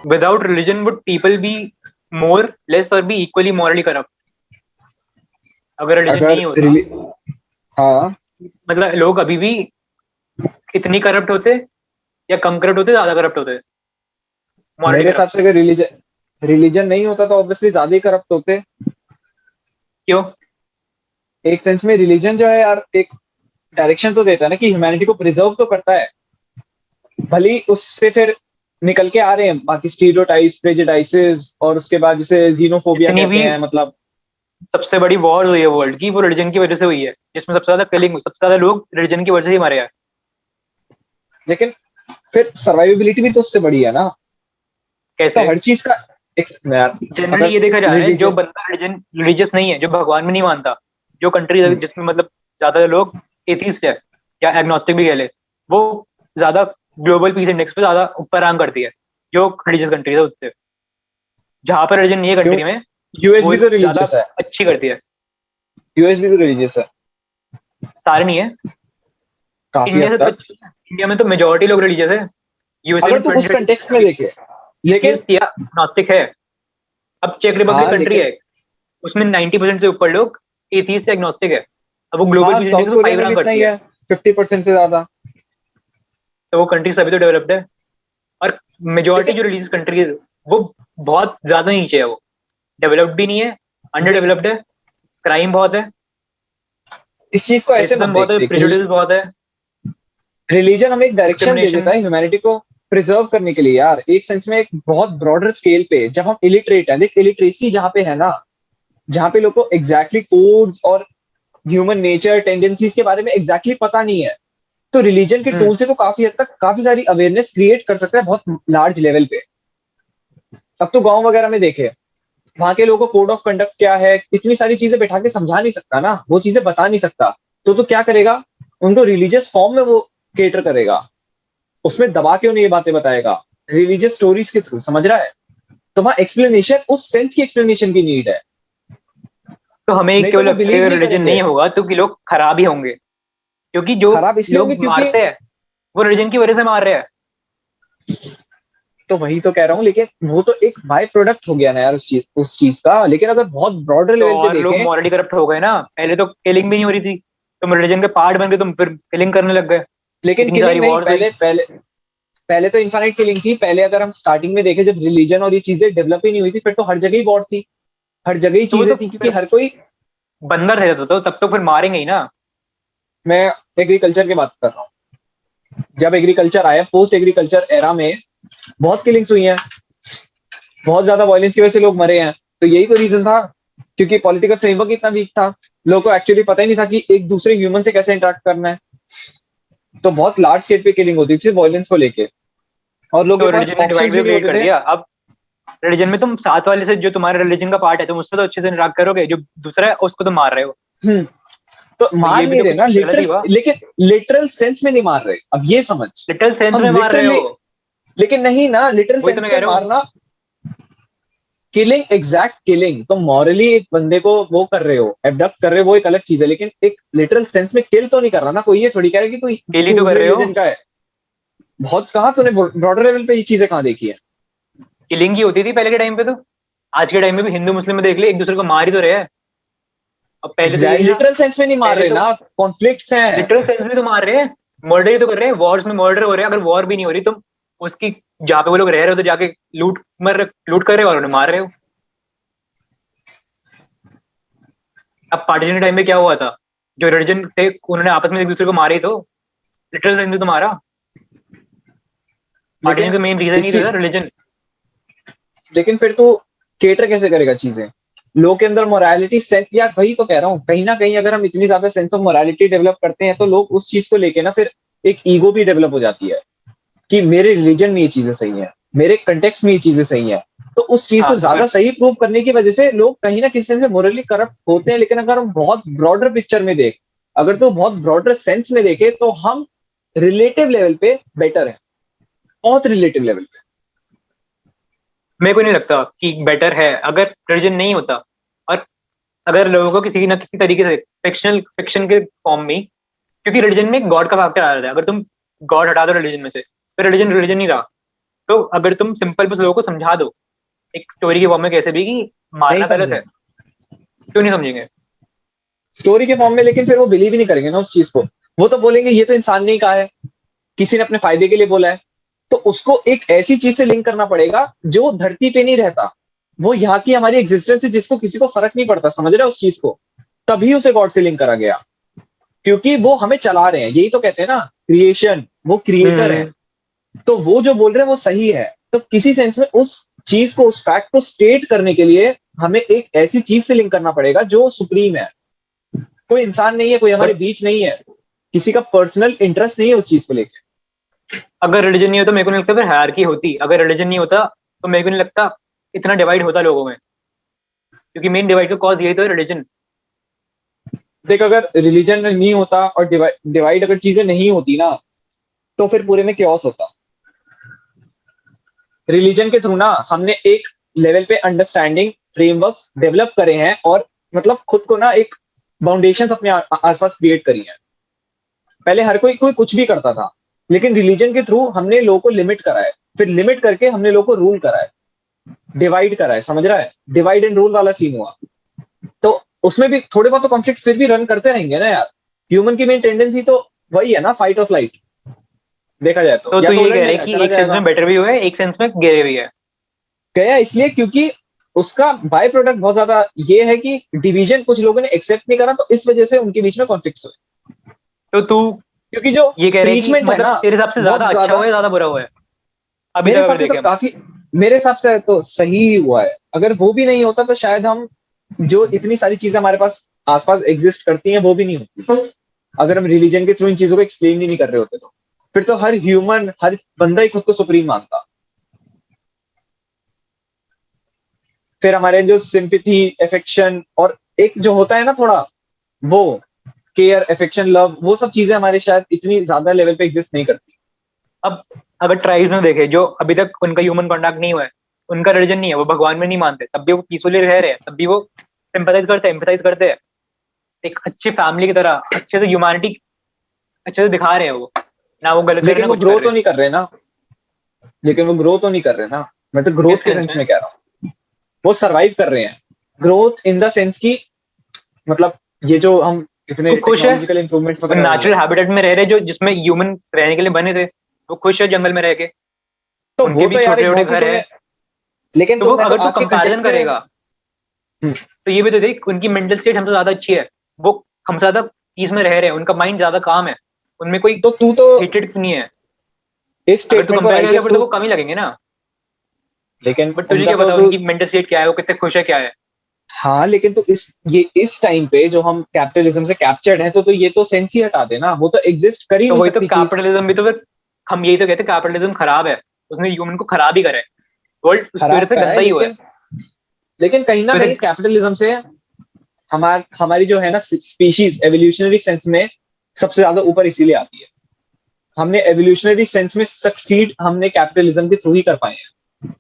Without religion, would people be more, less, or be equally morally corrupt? अगर religion अगर नहीं होता, हाँ, मतलब लोग अभी भी इतनी करप्ट होते, या कम करप्ट होते, ज्यादा करप्ट होते, मॉरली मेरे हिसाब करप्ट? से अगर रिलीजन रिलीजन नहीं होता तो ऑब्वियसली ज्यादा ही करप्ट होते। क्यों? एक सेंस में रिलीजन जो है यार, एक डायरेक्शन तो देता है ना कि ह्यूमैनिटी को प्रिजर्व तो करता है। भले उससे फिर निकल के आ रहे हैं बाकी स्टीरियोटाइप्स, प्रेजुडाइसेस, और उसके बाद जिसे जीनोफोबिया जितनी कहते भी हैं, मतलब। सबसे बड़ी वॉर हुई है वर्ल्ड की, वो रिलीजन की वजह से हुई है, जिसमें सबसे ज्यादा किलिंग, सबसे ज्यादा लोग रिलीजन की वजह से ही मारे हैं। लेकिन फिर सर्वाइवेबिलिटी भी तो उससे बड़ी है ना। तो कैसे? हर चीज का एक यार, जनरली अगर ये देखा जाए, जो रिलीजन। बंदा रिलीजियस नहीं है, जो भगवान में नहीं मानता, जो कंट्री जिसमें मतलब ज्यादा लोग एथीस्ट है या एग्नोस्टिक भी कह ले, वो ज्यादा ग्लोबल पीस इंडेक्स पे ज्यादा ऊपर रैंक करती है, जो रिलीजियस कंट्री है उससे। जहां पर रिलीजन नहीं है क्यों? कंट्री में, यूएस वो भी तो ज्यादा रिलीजियस है। अच्छी करती है। यूएस भी तो रिलीजियस है। सारे नहीं है। काफी इंडिया हद से तो तक। इंडिया में तो मेजोरिटी लोग रिलीजियस है। यूएसए अगर में तू उस कंटेक्स्ट में 20-30% देखे, लेकिन एथियस्ट या नास्तिक है। अब चेक रिपब्लिक हाँ, कंट्री लेकिन है, उसमें 90% से ऊपर लोग एथीस्ट या एग्नोस्टिक है। अब वो ग्लोबल हाँ, पीस साउथ इंडेक्स में कोरिया 5 में भी रैंक इतना करती ही है। है, 50% से ज्यादा। तो वो कंट्री सभी तो डेवलप्ड है। और मेजोरिटी लेकिन जो रिलीजियस कंट्री है, वो बहुत ज्यादा नीचे है, वो डेवलप्ड भी नहीं है, अंडर देख, डेवलप्ड है, क्राइम बहुत है, इस चीज को ऐसे मत रेसिज्म देख, बहुत है, देख प्रेजुडिस बहुत है, रिलीजन हमें एक डायरेक्शन दे देता डिस्क्रिमिनेशन। है ह्यूमैनिटी को प्रिजर्व करने के लिए यार, एक सेंस में एक बहुत ब्रॉडर स्केल पे। जब हम इलिटरेट है, देख इलिटरेसी जहाँ पे है ना, जहाँ पे लोग को एग्जैक्टली कोड्स और ह्यूमन नेचर टेंडेंसीज के बारे में एग्जैक्टली पता नहीं है, तो रिलीजन के हम्म। टूल से तो काफी हद तक काफी सारी अवेयरनेस क्रिएट कर सकता है बहुत लार्ज लेवल पे। अब तो गांव वगैरह में देखे, वहां के लोगों को कोड ऑफ कंडक्ट क्या है, इतनी सारी चीजें बैठा के समझा नहीं सकता ना, वो चीजें बता नहीं सकता। तो क्या करेगा, उनको रिलीजियस फॉर्म में वो केटर करेगा, उसमें दबा के उन्हें ये बातें बताएगा रिलीजियस स्टोरीज के थ्रू, समझ रहा है। तो वहां एक्सप्लेनेशन, उस सेंस की एक्सप्लेनेशन की नीड है। तो हमें नहीं तो क्यों वो लगता है बिलीव अगर नहीं रिलीजन करेंगे। नहीं होगा तो कि लोग खराब ही होंगे? क्योंकि जो खराब इसलिए होंगे लोग क्योंकि, मारते हैं, वो रिलीजन की वजह से मार रहे हैं। तो वही तो कह रहा हूँ, लेकिन वो तो एक बाय प्रोडक्ट हो गया ना यार उस चीज का। लेकिन अगर बहुत ब्रॉडर तो लेवल पे और लोग देखें, मॉरली करप्ट हो गए ना, पहले तो किलिंग भी नहीं हो रही थी, तुम रिलीजन के पार्ट बन के तुम फिर किलिंग करने लग गए, लेकिन इतनी किलिंग सारी नहीं, वॉर्स हुई। पहले पहले पहले तो इन्फाइनाइट किलिंग थी। पहले अगर हम स्टार्टिंग में देखें, जब रिलीजन और ये चीजें डेवलप ही नहीं हुई थी, फिर तो हर जगह ही वॉर थी, हर जगह ही तो वो चीजें तो थी, क्योंकि फिर हर कोई। बंदा रहता तो तब तो फिर मारेंगे ही ना। मैं एग्रीकल्चर की बात कर रहा हूँ। जब एग्रीकल्चर आया, पोस्ट एग्रीकल्चर एरा में बहुत किलिंग्स हुई हैं, बहुत ज्यादा वायलेंस की वजह से लोग मरे हैं। तो यही तो रीजन था, क्योंकि पॉलिटिकल फ्रेमवर्क इतना वीक था। लोगों को एक्चुअली पता ही नहीं था कि एक दूसरे ह्यूमन से कैसे इंटरेक्ट करना है। तो बहुत लार्ज स्केल पे किलिंग होती थी वायलेंस को लेके, और लोगों तो के पास रिलीजन ने डिवाइड ऑप्शंस भी भी नहीं क्रिएट होते कर थे। दिया। अब रिलीजन में तुम साथ वाले से, जो तुम्हारे रिलीजन का पार्ट है, तुम उससे तो अच्छे से इंटरेक्ट करोगे, जो दूसरा है उसको तो मार रहे हो। हम्म। तो तो मार ये भी नहीं तो रहे कुछ ना गलत ही लिटरल, हुआ। लेकिन लिटरल सेंस में नहीं मार रहे, अब ये समझ। लिटिल सेंस हम में मार रहे लिटरली, हो। लेकिन नहीं ना, लिटरल वही तो सेंस मैं में कह रहा हूँ। मारना, किलिंग, एग्जैक्ट किलिंग, तो मॉरली एक बंदे को वो कर रहे हो, एबडक्ट कर रहे हो, वो एक अलग चीज है। लेकिन एक लिटरल सेंस में किल तो नहीं कर रहा ना कोई, ये थोड़ी कह रहा है कि कोई डेली तो कर दूसरे रहे हो। रिलीजन का है। बहुत कहा तूने, ब्रॉडर लेवल पे ये चीजें कहाँ देखी है। किलिंग ही होती थी पहले के टाइम पे तो। आज के टाइम में भी हिंदू मुस्लिम में देख ले, एक दूसरे को मार ही तो रहे हैं। अब पहले तो एग्जैक्ट यही था। लिटरल सेंस में नहीं मार पहले रहे तो ना, कॉन्फ्लिक्ट्स हैं। लिटरल सेंस में तो मार रहे हैं, मर्डर ही तो कर रहे हैं, वॉर्स में मर्डर हो रहे हैं। अगर वॉर भी नहीं हो रही, तुम उसकी जहाँ पे वो लोग रह रहे हो तो जाके लूट कर रहे हो और उन्हें मार रहे हो। अब पार्टीशन के टाइम में क्या हुआ था? जो रिलीजन थे उन्होंने आपस में एक दूसरे को मारे ही तो। लिटरल सेंस में तो मारा। पार्टीशन लेकिन का मेन रीजन ही इसकी, था रिलीजन। लेकिन फिर तू केटर कैसे करेगा चीजें, लोग के अंदर मोरालिटी सेंस, यार वही तो कह रहा हूँ, कहीं ना कहीं अगर हम इतनी ज्यादा सेंस ऑफ मोरालिटी डेवलप करते हैं, तो लोग उस चीज को लेके ना फिर एक ईगो भी डेवलप हो जाती है कि मेरे रिलीजन में ये चीजें सही है, मेरे कंटेक्स्ट में ये चीजें सही है। तो उस चीज हाँ को तो ज्यादा फिर सही प्रूव करने की वजह से लोग कहीं ना किसी से मोरली करप्ट होते हैं। लेकिन अगर हम बहुत ब्रॉडर पिक्चर में देख, अगर तो बहुत ब्रॉडर सेंस में देखे, तो हम रिलेटिव लेवल पे बेटर है, बहुत रिलेटिव लेवल पे। मेरे को नहीं लगता कि बेटर है अगर रिलीजन नहीं होता। और अगर लोगों को किसी न किसी तरीके से फिक्शन के फॉर्म में, क्योंकि रिलीजन में गॉड का फैक्टर आ जाता है। अगर तुम गॉड हटा दो रिलीजन में से, फिर रिलीजन रिलीजन नहीं रहा। तो अगर तुम सिंपल बस लोगों को समझा दो एक स्टोरी के फॉर्म में कैसे भी कि नहीं मारना गलत समझे है, क्यों नहीं समझेंगे? स्टोरी के फॉर्म में, लेकिन फिर वो बिलीव ही नहीं करेंगे ना उस चीज को। वो तो बोलेंगे ये तो इंसान ने ही कहा है, किसी ने अपने फायदे के लिए बोला है। तो उसको एक ऐसी चीज से लिंक करना पड़ेगा जो धरती पे नहीं रहता, वो यहाँ की हमारी एग्जिस्टेंस है, जिसको किसी को फर्क नहीं पड़ता, समझ रहे हो उस चीज को। तभी उसे गॉड से लिंक करा गया, क्योंकि वो हमें चला रहे हैं, यही तो कहते हैं ना, क्रिएशन, वो क्रिएटर है। हम्म। तो वो जो बोल रहे हैं वो सही है। तो किसी सेंस में उस चीज को, उस फैक्ट को स्टेट करने के लिए हमें एक ऐसी चीज से लिंक करना पड़ेगा जो सुप्रीम है। कोई इंसान नहीं है, कोई हमारे बट बीच नहीं है, किसी का पर्सनल इंटरेस्ट नहीं है उस चीज को लेकर। अगर रिलीजन नहीं होता मेरे को नहीं लगता फिर हायरार्की होती। अगर रिलीजन नहीं होता तो मेरे को नहीं लगता इतना डिवाइड होता लोगों में, क्योंकि मेन डिवाइड का कॉज यही तो रिलीजन। देख, अगर रिलीजन नहीं होता और डिवाइड अगर चीजें नहीं होती ना, तो फिर पूरे में chaos होता। रिलीजन के थ्रू ना हमने एक लेवल पे अंडरस्टैंडिंग फ्रेमवर्क डेवलप करे हैं, और मतलब खुद को ना एक बाउंडेशन अपने आसपास क्रिएट करी है। पहले हर कोई कोई कुछ भी करता था, लेकिन रिलीजन के थ्रू हमने लोगों को लिमिट करा है, फिर लिमिट करके हमने लोगों को रूल करा है, डिवाइड करा है, समझ रहा है? डिवाइड एंड रूल वाला सीन हुआ। तो उसमें भी थोड़े बहुत तो कॉन्फ्लिक्ट फिर भी रन करते रहेंगे ना यार। ह्यूमन की मेन टेंडेंसी तो वही है ना, फाइट और फ्लाइट, देखा जाए तो। या तो तो ये उलट कह रहे हैं जाएगा, कि चला एक सेंस जाएगा। में बेटर भी हुआ है, एक सेंस में गिरे भी है। गया इसलिए क्योंकि उसका बाय प्रोडक्ट बहुत ज्यादा ये है कि डिवीजन कुछ लोगों ने एक्सेप्ट नहीं करा, तो इस वजह से उनके बीच में कॉन्फ्लिक्ट हुए। तो तू क्योंकि जो ये कह रहे हैं कि प्रीचमेंट है मतलब ना, तेरे हिसाब से ज्यादा बहुत अच्छा ज्यादा, हुआ है ज्यादा बुरा हुआ है अभी मेरे तक हिसाब अगर से तो देखें हम? काफी, मेरे हिसाब से तो सही ही हुआ है। अगर वो भी नहीं होता तो शायद हम, जो इतनी सारी चीजें हमारे पास आसपास एग्जिस्ट करती हैं, वो भी नहीं होती, अगर हम रिलीजन के थ्रू इन चीजों को एक्सप्लेन ही नहीं कर रहे होते तो। फिर तो हर ह्यूमन, हर बंदा ही खुद को सुप्रीम मानता। फिर हमारे जो सिंपैथी, अफेक्शन, और एक जो होता है ना थोड़ा, वो केयर, अफेक्शन, लव, वो सब चीजें हमारे शायद इतनी ज्यादा लेवल पे एग्जिस्ट नहीं करती। अब अगर ट्राइब्स में देखे जो अभी तक उनका ह्यूमन कॉन्टैक्ट नहीं हुआ है, उनका रिलीजन नहीं है, वो भगवान में नहीं मानते, तब भी वो पीसफुली रह रहे हैं, तब भी वो सिंपैथाइज करते हैं, एम्पैथाइज करते हैं, एक अच्छी फैमिली की तरह अच्छे से ह्यूमैनिटी अच्छे से दिखा रहे हैं वो, ना वो गलत कर रहे लेकिन हैं ना वो कुछ ग्रो कर तो रहे हैं। नहीं कर रहे ना, लेकिन वो ग्रो तो नहीं कर रहे ना। मैं तो किस ग्रोथ के सेंस सेंस में? में कह रहा हूँ, वो सरवाइव कर रहे हैं। ग्रोथ इन द सेंस की, मतलब ये जो हम इतने वो खुश है, टेक्नोलॉजिकल इंप्रूवमेंट्स वो वगैरह हो रही नेचुरल है, हैबिटेट में रह रहे जो जिसमें ह्यूमन रहने के लिए बने थे, वो खुश है जंगल में रह के, तो उनके वो भी तो यार छोटे एक छोटे बहुत ही घर है। तुम्हें, लेकिन तो तो वो मैं तो अगर तू आज के कंपैरिजन कंटेक्स्ट में। करेगा तो ये भी तो देख, उनकी मेंटल स्टेट हमसे ज्यादा अच्छी है, वो हमसे ज्यादा पीस में रह रहे हैं, उनका माइंड ज्यादा काम है, उनमें कोई तो तू तो हेटेड नहीं है। इस अगर तू स्टेटमेंट को कंपेयर करेगा राइटियस फिर तो तू, वो कम ही लगेंगे ना। लेकिन बट तुझे उनका क्या तो पता तू, उनकी मेंटल स्टेट क्या है, वो कितने खुश है क्या है? हाँ लेकिन तो इस टाइम पे जो हम कैपिटलिज्म से कैप्चर्ड हैं, तो ये तो सेंस ही हटा देना, वो तो एग्जिस्ट कर ही तो नहीं वही तो सकती चीज। कैपिटलिज्म भी तो फिर हम यही तो कहते हैं कैपिटलिज्म खराब है, उसने ह्यूमन को खराब ही करा है, वर्ल्ड उसकी वजह खराब से करा है, गंदा ही हुआ है। लेकिन कहीं ना तो कहीं इसे कैपिटलिज्म से हमारी जो है ना स्पीशीज, एवोल्यूशनरी सेंस में सबसे ज्यादा ऊपर इसीलिए आती है। हमने एवोल्यूशनरी सेंस में सक्सीड हमने कैपिटलिज्म के थ्रू ही कर पाए हैं।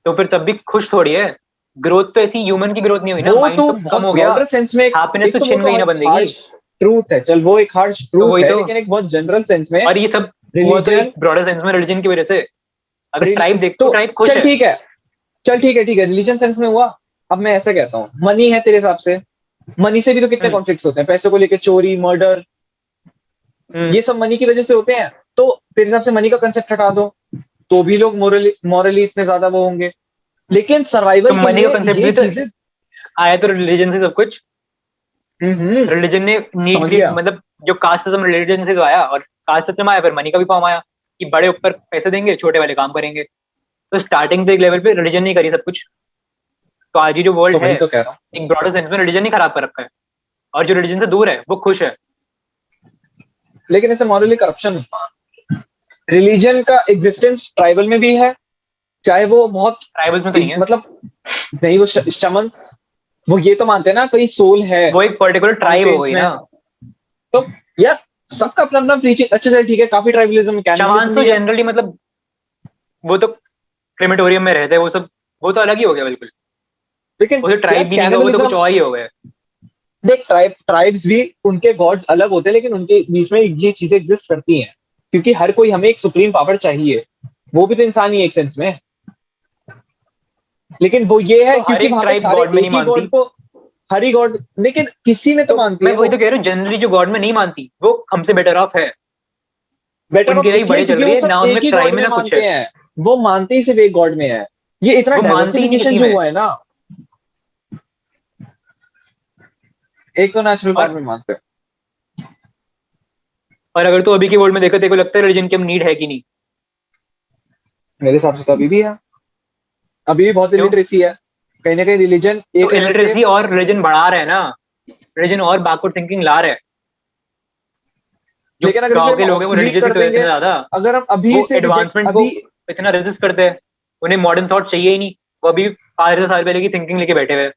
तो फिर तब भी खुश थोड़ी है, ग्रोथ तो ऐसी ह्यूमन की ग्रोथ नहीं हुई ना, वो माइंड तो तो कम बहुत हो गया, ब्रॉडर सेंस में हैप्पीनेस एक तो तो वो छिन तो गई ना बंदे की। हार्श ट्रूथ है, चल वो एक हार्श तो ट्रूथ वही है, तो, लेकिन एक बहुत जनरल सेंस में और ये सब हुआ तो रिलीजन, एक ब्रॉडर सेंस में रिलीजन की वजह से। अगर ट्राइब देख तो तो ट्राइब खुश चल है। ठीक है, चल ठीक है, ठीक है, रिलीजन सेंस में हुआ। अब मैं ऐसा कहता हूँ, मनी है तेरे हिसाब से, मनी से भी तो कितने हम्म। कॉन्फ्लिक्ट्स होते हैं, पैसों को लेके चोरी, मर्डर, हम्म। ये सब मनी की वजह से होते हैं। तो तेरे हिसाब से मनी का कंसेप्ट हटा दो, तो भी लोग मोरली मॉरली इतने ज्यादा वो होंगे। लेकिन तो सर्वाइवल के मनी का लिए कंसेप्ट ये भी तो चीजें। आया तो रिलीजन से सब कुछ। हम्म, रिलीजन ने नीड समझ की गया। मतलब जो कास्ट सिस्टम रिलीजन से तो आया, और कास्ट सिस्टम आया फिर मनी का भी फॉर्म आया कि बड़े ऊपर पैसे देंगे छोटे वाले काम करेंगे। तो स्टार्टिंग से एक लेवल पे रिलीजन नहीं करी सब कुछ। तो आज ये जो तो वर्ल्ड है वही तो कह रहा हूँ, एक ब्रॉडर सेंस में रिलीजन ही खराब कर रखा है, और जो रिलीजन से दूर है वो खुश है। लेकिन इसे मॉरली करप्शन, रिलीजन का एग्जिस्टेंस ट्राइबल में भी है, चाहे वो बहुत ट्राइबल्स में तो नहीं है। मतलब, नहीं वो शमन, वो ये तो मानते हैं ना कहीं सोल है वो एक पर्टिकुलर ट्राइब हो माउंटेन्स गई में। ना। तो यार सबका अपना अपना प्रीचिंग, अच्छा चल ठीक है, काफी ट्राइबलिज्म, शमान्स कैनिबलिज्म तो भी है। जनरली मतलब वो तो क्रेमेटोरियम में रहते हैं वो सब, वो तो अलग ही हो गया बिल्कुल। लेकिन वो तो यार ट्राइब भी नहीं का, वो तो कुछ कैनिबलिज्म, और ही हो गया। देख ट्राइब्स भी उनके गॉड्स अलग होते हैं, लेकिन उनके बीच में ये चीजें एग्जिस्ट करती हैं, क्योंकि हर कोई हमें एक सुप्रीम पावर चाहिए। वो भी तो इंसान ही है एक सेंस में, लेकिन वो ये है तो हर क्योंकि एक वहां पे ट्राइब सारे गॉड में नहीं एक ही मानती। गॉड को, हर ही गॉड, लेकिन किसी में तो तो मानती मैं है वही वो। तो कह रहा हूँ, जनरली जो गॉड में नहीं मानती वो हमसे बेटर ऑफ है, बेटर ऑफ उनकी लाइफ इसलिए बढ़िया चल क्योंकि रही वो है सब ना, एक उनमें ही गॉड क्राइम है में ना कुछ है। मानते हैं, वो मानते ही सिर्फ एक गॉड में है। ये इतना वो मानती ही नहीं किसी डाइवर्सिफिकेशन जो में। हुआ है ना, एक तो नेचुरल और गॉड में मानते हैं। और अगर तू अभी की वर्ल्ड में देखा, तेरे को लगता है रिलीजन की हम नीड है कि नहीं? मेरे हिसाब से तो अभी भी है, अभी भी बहुत क्यों? इलिटरेसी है, कहीं ना कहीं रिलीजन तो एक लेवल पे। इलिटरेसी और रिलीजन बढ़ा रहे हैं ना, रिलीजन और बैकवर्ड थिंकिंग ला रहे हैं। जो लेकिन अगर इसे गांव हम के लोग हैं वो ऑब्सलीट रिलीजियस ही कर तो है देंगे, इतने ज्यादा, अगर हम अभी वो से रिजेक्ट एडवांसमेंट को अभी, इतना रेजिस्ट करते हैं, उन्हें मॉडर्न थॉट चाहिए ही नहीं। वो अभी 5,000 साल पहले की थिंकिंग लेके बैठे हुए हैं।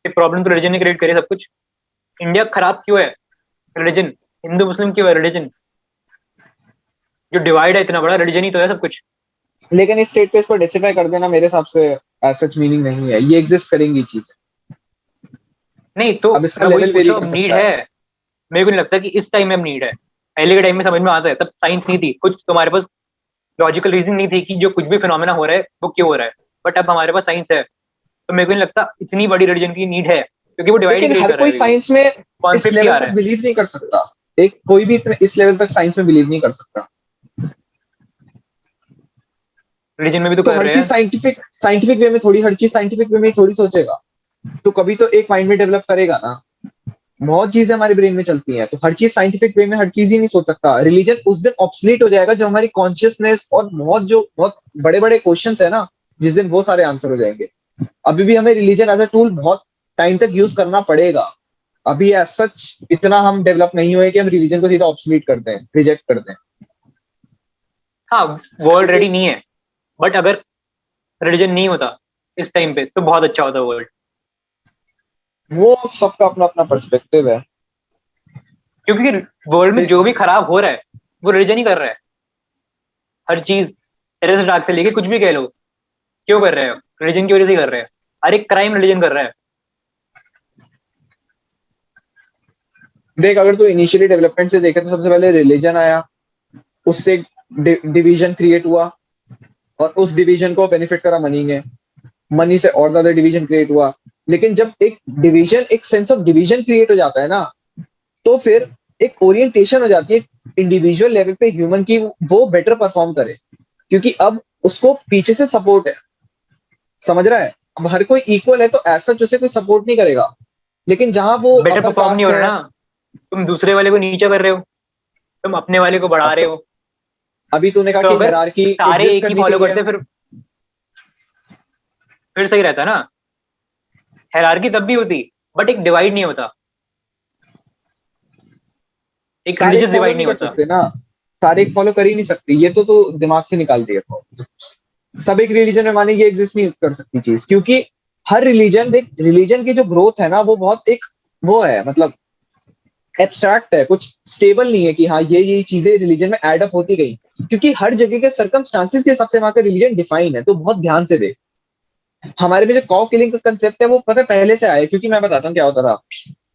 ये प्रॉब्लम तो रिलीजन ने क्रिएट करी है सब कुछ। इंडिया खराब क्यों है? रिलीजन। हिंदू मुस्लिम क्यों है? रिलीजन। जो डिवाइड है इतना बड़ा, रिलीजन ही तो है सब कुछ। लेकिन इस स्टेट पे इसको डिसिफाई कर देना मेरे हिसाब से एज सच मीनिंग नहीं है, ये एग्जिस्ट करेंगी चीजें, नहीं तो अब इसका मैं वही लेवल पूछ वेरी रहा हूँ, कर अब नीड सकता है। है? मेरे को नहीं लगता कि इस टाइम में अब नीड है। पहले के टाइम में समझ में आता है, तब साइंस नहीं थी कुछ, तुम्हारे पास लॉजिकल रीजन नहीं थी कि जो कुछ भी फिनोमेना हो रहा है वो क्यों हो रहा है। बट अब हमारे पास साइंस है, तो मेरे को नहीं लगता इतनी बड़ी रिलीजन की नीड है, क्योंकि वो डिवाइड ही लेकिन क्रिएट हर कर रहा कोई है अभी भी। साइंस में इस कॉन्फ्लिक्ट ही लेवल आ तक रहा है। बिलीव नहीं कर सकता, एक कोई भी इस लेवल तक साइंस में बिलीव नहीं कर सकता। रिलीजन में भी तो तो कर हर रहे चीज हैं। साइंटिफिक साइंटिफिक वे में थोड़ी, हर चीज साइंटिफिक वे में ही थोड़ी सोचेगा, तो कभी तो एक माइंड में डेवलप करेगा ना। बहुत चीजें हमारे ब्रेन में चलती हैं, तो हर चीज साइंटिफिक वे में हर चीज ही नहीं सोच सकता। रिलीजन उस दिन ऑब्सलीट हो जाएगा जब हमारी कॉन्शियसनेस और बहुत बड़े बड़े क्वेश्चंस है ना, जिस दिन वो सारे आंसर हो जाएंगे। अभी भी हमें रिलीजन एज अ टूल बहुत टाइम तक यूज करना पड़ेगा। अभी एज सच इतना हम डेवलप नहीं हुए कि हम रिलीजन को सीधा ऑब्सलीट कर दें, रिजेक्ट कर दें। हाँ, वर्ल्ड क्योंकि रेडी नहीं है। बट अगर रिलीजन नहीं होता इस टाइम पे तो बहुत अच्छा होता वर्ल्ड। वो सबका अपना अपना पर्सपेक्टिव है। क्योंकि वर्ल्ड में जो भी खराब हो रहा है वो रिलीजन ही कर रहा है। हर चीज, टेररिस्ट अटैक से लेके कुछ भी कह लो, क्यों कर रहे हैं? रिलीजन की वजह से ही कर रहे हैं। हर एक क्राइम रिलीजन कर रहा है। देख, अगर तू इनिशियली डेवलपमेंट से देखे तो सबसे पहले रिलीजन आया, उससे डिवीजन क्रिएट हुआ, और उस डिवीजन को बेनिफिट करा मनी ने, मनी से और ज्यादा डिवीजन क्रिएट हुआ। लेकिन जब एक डिवीजन, एक सेंस ऑफ डिवीजन क्रिएट हो जाता है ना, तो फिर एक ओरिएंटेशन हो जाती है इंडिविजुअल लेवल पे ह्यूमन की, वो बेटर परफॉर्म करे, क्योंकि अब उसको पीछे से सपोर्ट है। समझ रहा है? अब हर कोई इक्वल है तो ऐसा उसे कोई सपोर्ट नहीं करेगा। लेकिन जहां वो बेटर अपर परफॉर्म नहीं कास्ट हो है, रहा ना, तुम दूसरे वाले को नीचे कर रहे हो, तुम अपने वाले को बढ़ा अब रहे तो हो। अभी तूने कहा तो कि अगर हायरार्की सारे एग्जिस्ट एक ही करनी फॉलो चाहिए। करते फिर सही रहता ना। हायरार्की तब भी होती, बट एक डिवाइड नहीं होता, एक सारे एक रिलीजियस फॉलो डिवाइड नहीं नहीं कर होता। सकते ना, सारे एक फॉलो कर ही नहीं सकते, ये तो दिमाग से निकाल दिया तो। सब एक रिलीजन में माने, ये एग्जिस्ट नहीं कर सकती चीज, क्योंकि हर रिलीजन, देख रिलीजन की जो ग्रोथ है ना, वो बहुत एक वो है, मतलब एब्स्ट्रैक्ट है, कुछ स्टेबल नहीं है कि हाँ ये चीजें रिलीजन में एड अप होती गई, क्योंकि हर जगह के सर्कमस्टांसिस के हिसाब से वहां का रिलीजन डिफाइन है। तो बहुत ध्यान से देख, हमारे में जो कॉ किलिंग का कंसेप्ट है वो पता है पहले से आया है, क्योंकि मैं बताता हूँ क्या होता था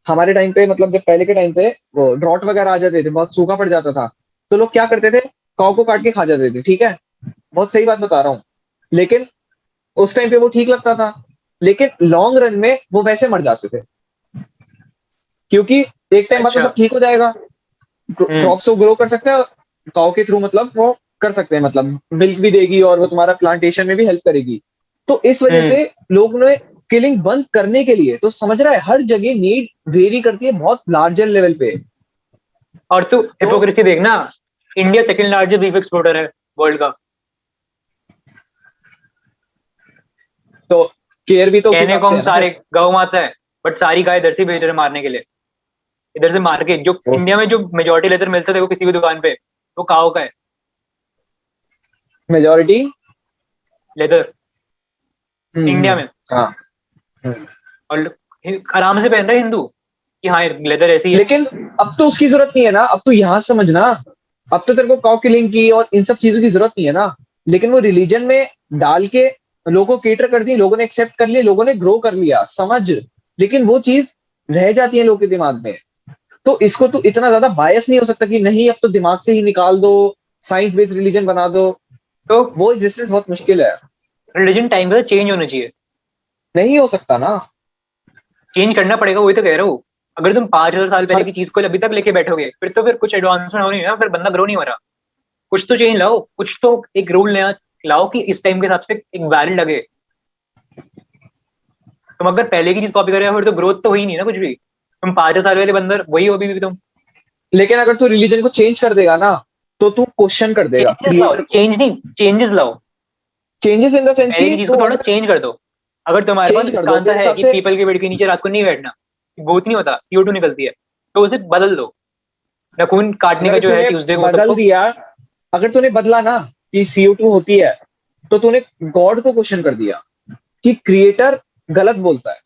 हमारे टाइम पे, मतलब जब पहले के टाइम पे वो ड्रॉट वगैरह आ जाते थे, बहुत सूखा पड़ जाता था, तो लोग क्या करते थे, कॉ को काट के खा जाते थे, ठीक है, बहुत सही बात बता रहा हूँ। लेकिन उस टाइम पे वो ठीक लगता था, लेकिन लॉन्ग रन में वो वैसे मर जाते थे, क्योंकि एक टाइम बाद तो अच्छा। सब ठीक हो जाएगा, हम्म। क्रॉप्स को ग्रो कर सकते हैं काउ के थ्रू, मतलब वो कर सकते हैं, मतलब मिल्क भी देगी और वो तुम्हारा प्लांटेशन में भी हेल्प करेगी। तो इस वजह हम्म। से लोग ने किलिंग बंद करने के लिए, तो समझ रहा है हर जगह नीड वेरी करती है बहुत लार्जर लेवल पे। और तू तो हिपोक्रेसी देखना, India second largest beef exporter है वर्ल्ड का। तो केयर भी तो उस कहने हिसाब को से हम है ना सारे फिर। गौ माता है, बट सारी गाय इधर से भेज रहे हैं मारने के लिए। इधर से मार के, जो इंडिया में जो मेजोरिटी लेदर मिलता है वो किसी भी दुकान पे, वो काऊ का है। मेजोरिटी। लेदर इंडिया में। हाँ। हम्म। और आराम से पहन रहा है हिंदू कि हाँ लेदर ऐसी है। लेकिन अब तो उसकी जरूरत नहीं है ना, अब तो यहां समझना, अब तो तेरे को काउ किलिंग की और इन सब चीजों की जरूरत नहीं है ना। लेकिन वो रिलीजन में डाल के लोगों को केटर कर दी, लोगों ने एक्सेप्ट कर लिया, लोगों ने ग्रो कर लिया, समझ। लेकिन वो चीज रह जाती है लोगों के दिमाग में। तो इसको तो इतना ज्यादा बायस नहीं हो सकता कि नहीं अब तो दिमाग से ही निकाल दो, साइंस बेस्ड रिलीजन बना दो। तो वो एग्जिस्टेंस बहुत मुश्किल है, रिलीजन टाइम के साथ चेंज होना चाहिए, नहीं हो सकता ना। चेंज करना पड़ेगा, वही तो कह रहा हूँ। अगर तुम 5,000 साल पहले हर की चीज को अभी तक लेके बैठोगे, फिर तो फिर कुछ एडवांसमेंट हो नहीं है ना, फिर बंदा ग्रो नहीं हो रहा। कुछ तो चेंज लाओ, कुछ तो एक रूल नया लाओ कि इस टाइम के हिसाब से एक वैलिड लगे। तुम अगर पहले की चीज कॉपी कर रहे हो, फिर तो ग्रोथ तो हुई नहीं ना कुछ भी। तुम 5,000 साल वाले बंदर वही हो अभी भी तुम। लेकिन अगर तू रिलीजन को चेंज कर देगा ना, तो तू क्वेश्चन कर देगा चेंजेस लाओ, क्रिएटर को। चेंज नहीं, चेंजेस लाओ। चेंजेस इन द सेंस पहले की की चीज को तू थोड़ा अगर चेंज कर दो। अगर तुम्हारे पास चेंज कर इसका दो आंसर तेरे है हिसाब कि से। पीपल के पेड़ के नीचे रात को नहीं बैठना, बहुत नहीं होता, CO2 निकलती है, तो उसे बदल दो। नखून काटने का अगर जो है तूने ट्यूसडे को बदल सबको। दिया, अगर तूने बदला ना कि CO2 होती है, तो तूने गॉड को क्वेश्चन कर दिया कि क्रिएटर गलत बोलता है,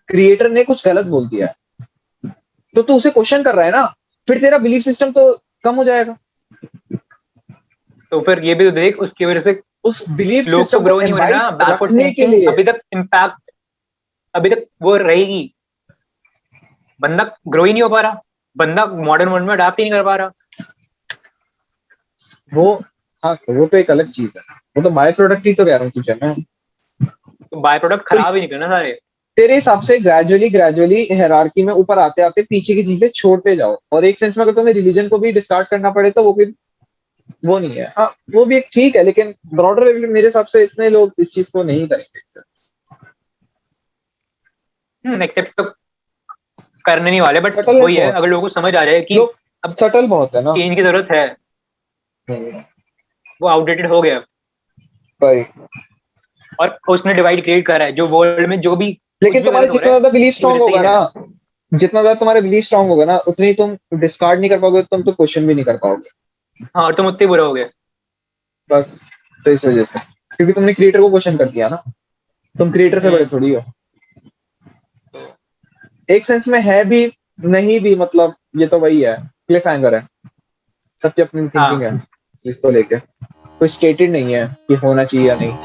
क्रिएटर ने कुछ गलत बोल दिया है, तो तू उसे क्वेश्चन कर रहा है ना, फिर तेरा बिलीफ सिस्टम तो कम हो जाएगा। तो फिर ये भी तो देख, उसकी वजह से उस बिलीफ लोग तो सिस्टम को ग्रो नहीं हो रहे एम्बाइब ना, बैकवर्ड रखने के थिंकिंग लिए। अभी तक इम्पैक्ट, अभी तक वो रहेगी। बंदा ग्रो ही नहीं हो पा रहा, बंदा मॉडर्न वर्ल्ड में अडाप्ट ही नहीं कर पा रहा। वो, हाँ वो तो एक अलग चीज है, वो तो बाय प्रोडक्ट ही तो कह रहा हूँ तुझे मैं। तो बाय प्रोडक्ट तो खराब ही निकले ना सारे। तेरे हिसाब से ग्रेजुअली ग्रेजुअली हायरार्की में ऊपर आते आते पीछे की चीजें छोड़ते जाओ, और एक सेंस में अगर तुम्हें रिलीजन को भी डिस्कार्ड करना पड़े तो वो भी, वो नहीं है। हाँ वो भी एक ठीक है, लेकिन ब्रॉडर लेवल मेरे हिसाब से इतने लोग इस चीज को नहीं करेंगे। एक्सेप्ट तो करने नहीं वाले, बट सटल है वही है, बहुत, अगर लोगों को समझ आ रहा है कि लोग अब सटल बहुत है ना। चेंज की जरूरत है, वो आउटडेटेड हो गया। भाई, और उसने डिवाइड क्रिएट करा है, जो वर्ल्ड में जो भी कुछ लेकिन भी तुम्हारे गलत हो रहा जितना है ज्यादा बिलीफ उसकी स्ट्रांग वजह से ही होगा है। ना, जितना ज्यादा तुम्हारा बिलीफ स्ट्रांग होगा ना, उतनी तुम डिस्कार्ड नहीं कर पाओगे, तुम तो क्वेश्चन भी नहीं कर पाओगे। हाँ, और तुम उतने बुरा हो गए। बस, तो इस वजह से, क्योंकि तुमने क्रिएटर को क्वेश्चन कर दिया ना, तुम क्रिएटर से बड़े हम्म। थोड़ी हो। एक सेंस में है भी, नहीं भी, मतलब ये तो वही है, क्लिफ हैंगर है, सबकी अपनी थिंकिंग हाँ, है इसको लेके, कोई स्टेटेड नहीं है कि होना चाहिए या नहीं।